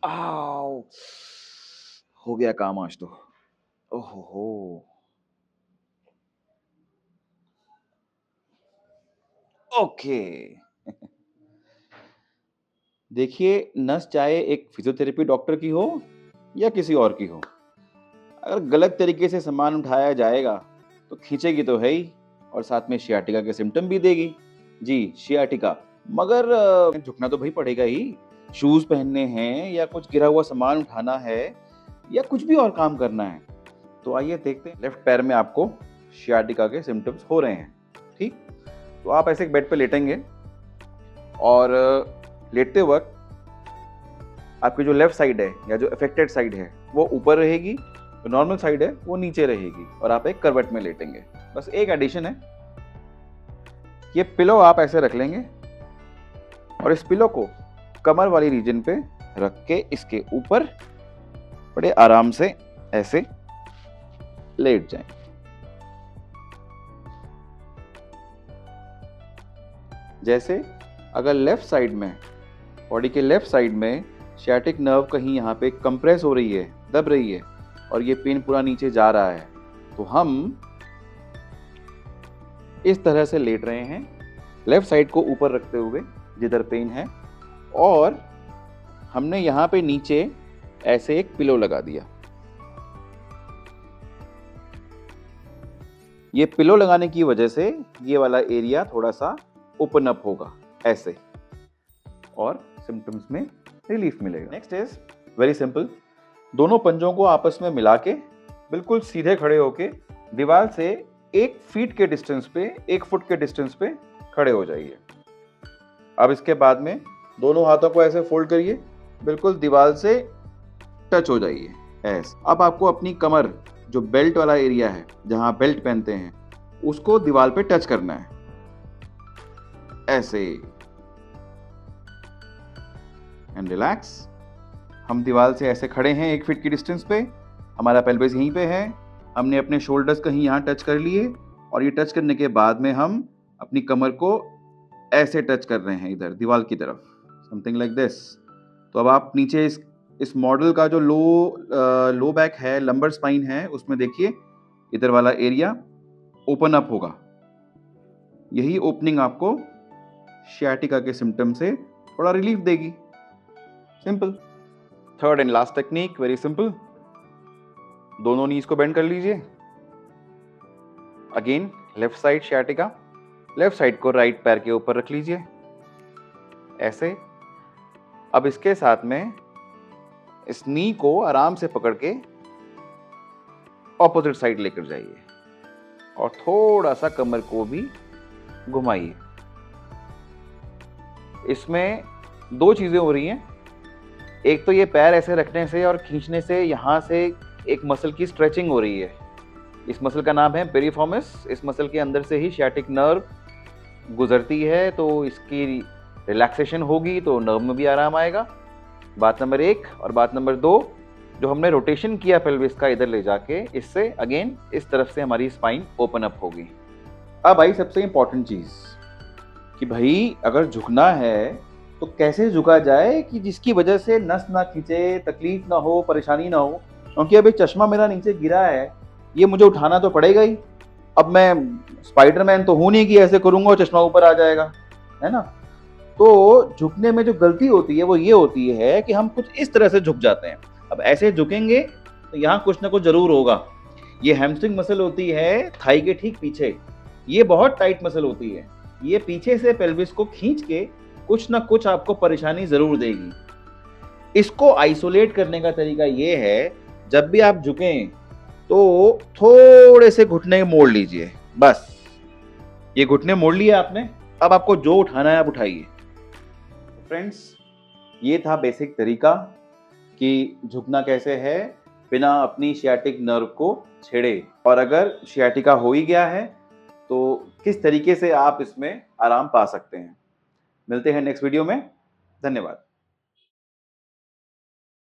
आओ! हो गया काम आज तो। ओहो हो! ओके। देखिए, नस चाहे एक फिज़ियोथेरेपी डॉक्टर की हो या किसी और की हो, अगर गलत तरीके से सामान उठाया जाएगा, तो खींचेगी तो है ही और साथ में सियाटिका के सिम्पटम भी देगी। जी, सियाटिका। मगर झुकना तो भई पड़ेगा ही। शूज़ पहनने हैं या कुछ गिरा हुआ सामान उठाना है या कुछ भी और काम करना है। तो आइए देखते हैं, लेफ्ट पैर में आपको सियाटिका के सिम्पटम्स हो रहे हैं, ठीक? तो आप ऐसे एक बेड पे लेटेंगे और लेटते वक़्त आपकी जो लेफ्ट साइड है या जो अफेक्टेड साइड है, वो ऊपर रहेगी, जो नॉर्मल साइड है, वो नीचे रहेगी और आप एक करवट में लेटेंगे। बस एक एडिशन है, ये पिलो आप ऐसे रख लेंगे और इस पिलो को कमर वाली रीजन पे रख के इसके ऊपर बड़े आराम से ऐसे लेट जाएं। जैसे अगर लेफ्ट साइड में, बॉडी के लेफ्ट साइड में सियाटिक नर्व कहीं यहाँ पे कंप्रेस हो रही है, दब रही है और ये पेन पूरा नीचे जा रहा है, तो हम इस तरह से लेट रहे हैं, लेफ्ट साइड को ऊपर रखते हुए जिधर पेन है, और हमने यहाँ पे नीचे ऐसे एक पिलो लगा दिया। ये पिलो लगाने की वजह से ये वाला एरिया थोड़ा सा ओपन अप होगा ऐसे, और सिम्पटम्स में रिलीफ मिलेगा। नेक्स्ट इज वेरी सिंपल, दोनों पंजों को आपस में मिला के बिल्कुल सीधे खड़े होके दीवार से 1 फीट के डिस्टेंस पे, 1 फुट के डिस्टेंस पे खड़े हो जाइए। अब इसके बाद में दोनों हाथों को ऐसे फोल्ड करिए, बिल्कुल दीवार से टच हो जाइए ऐसे। अब आपको अपनी कमर, जो बेल्ट वाला एरिया है जहां बेल्ट पहनते हैं, उसको दीवार पे टच करना है ऐसे, एंड रिलैक्स। हम दीवार से ऐसे खड़े हैं 1 फीट की डिस्टेंस पे, हमारा पेल्विस यहीं पे है, हमने अपने शोल्डर्स कहीं यहाँ टच कर लिए और ये टच करने के बाद में हम अपनी कमर को ऐसे टच कर रहे हैं इधर दीवार की तरफ, समथिंग लाइक दिस। तो अब आप नीचे इस मॉडल का जो लो बैक है, लंबर स्पाइन है, उसमें देखिए इधर वाला एरिया ओपन अप होगा। यही ओपनिंग आपको सियाटिका के सिम्टम से थोड़ा रिलीफ देगी। Simple. Third and last technique, very simple, दोनों नीज को बेंड कर लीजिए। Again left side sciatica, left side को राइट पैर के ऊपर रख लीजिए ऐसे। अब इसके साथ में इस नी को आराम से पकड़ के ऑपोजिट साइड लेकर जाइए और थोड़ा सा कमर को भी घुमाइए। इसमें 2 चीजें हो रही हैं, एक तो ये पैर ऐसे रखने से और खींचने से यहाँ से एक मसल की स्ट्रेचिंग हो रही है। इस मसल का नाम है पेरिफॉर्मिस। इस मसल के अंदर से ही सियाटिक नर्व गुजरती है, तो इसकी रिलैक्सेशन होगी तो नर्व में भी आराम आएगा। बात नंबर 1। और बात नंबर 2, जो हमने रोटेशन किया पेल्विस का इधर ले जाके, इससे अगेन इस तरफ से हमारी स्पाइन ओपन अप होगी। अब आई सबसे इंपॉर्टेंट चीज कि भाई अगर झुकना है तो कैसे झुका जाए कि जिसकी वजह से नस ना खींचे, तकलीफ ना हो, परेशानी ना हो। क्योंकि अब एक चश्मा मेरा नीचे गिरा है, ये मुझे उठाना तो पड़ेगा ही। अब मैं स्पाइडरमैन तो हूं नहीं कि ऐसे करूंगा और चश्मा ऊपर आ जाएगा, है ना। तो झुकने में जो गलती होती है वो ये होती है कि हम कुछ इस तरह से झुक जाते हैं। अब ऐसे झुकेंगे तो यहाँ कुछ ना कुछ जरूर होगा। ये हैमस्ट्रिंग मसल होती है थाई के ठीक पीछे, ये बहुत टाइट मसल होती है, ये पीछे से पेल्विस को खींच के कुछ ना कुछ आपको परेशानी जरूर देगी। इसको आइसोलेट करने का तरीका ये है, जब भी आप झुकें तो थोड़े से घुटने मोड़ लीजिए, बस। ये घुटने मोड़ लिए आपने, अब आपको जो उठाना है आप उठाइए। फ्रेंड्स, ये था बेसिक तरीका कि झुकना कैसे है बिना अपनी सियाटिक नर्व को छेड़े, और अगर सियाटिका हो ही गया है तो किस तरीके से आप इसमें आराम पा सकते हैं। मिलते हैं नेक्स्ट वीडियो में। धन्यवाद।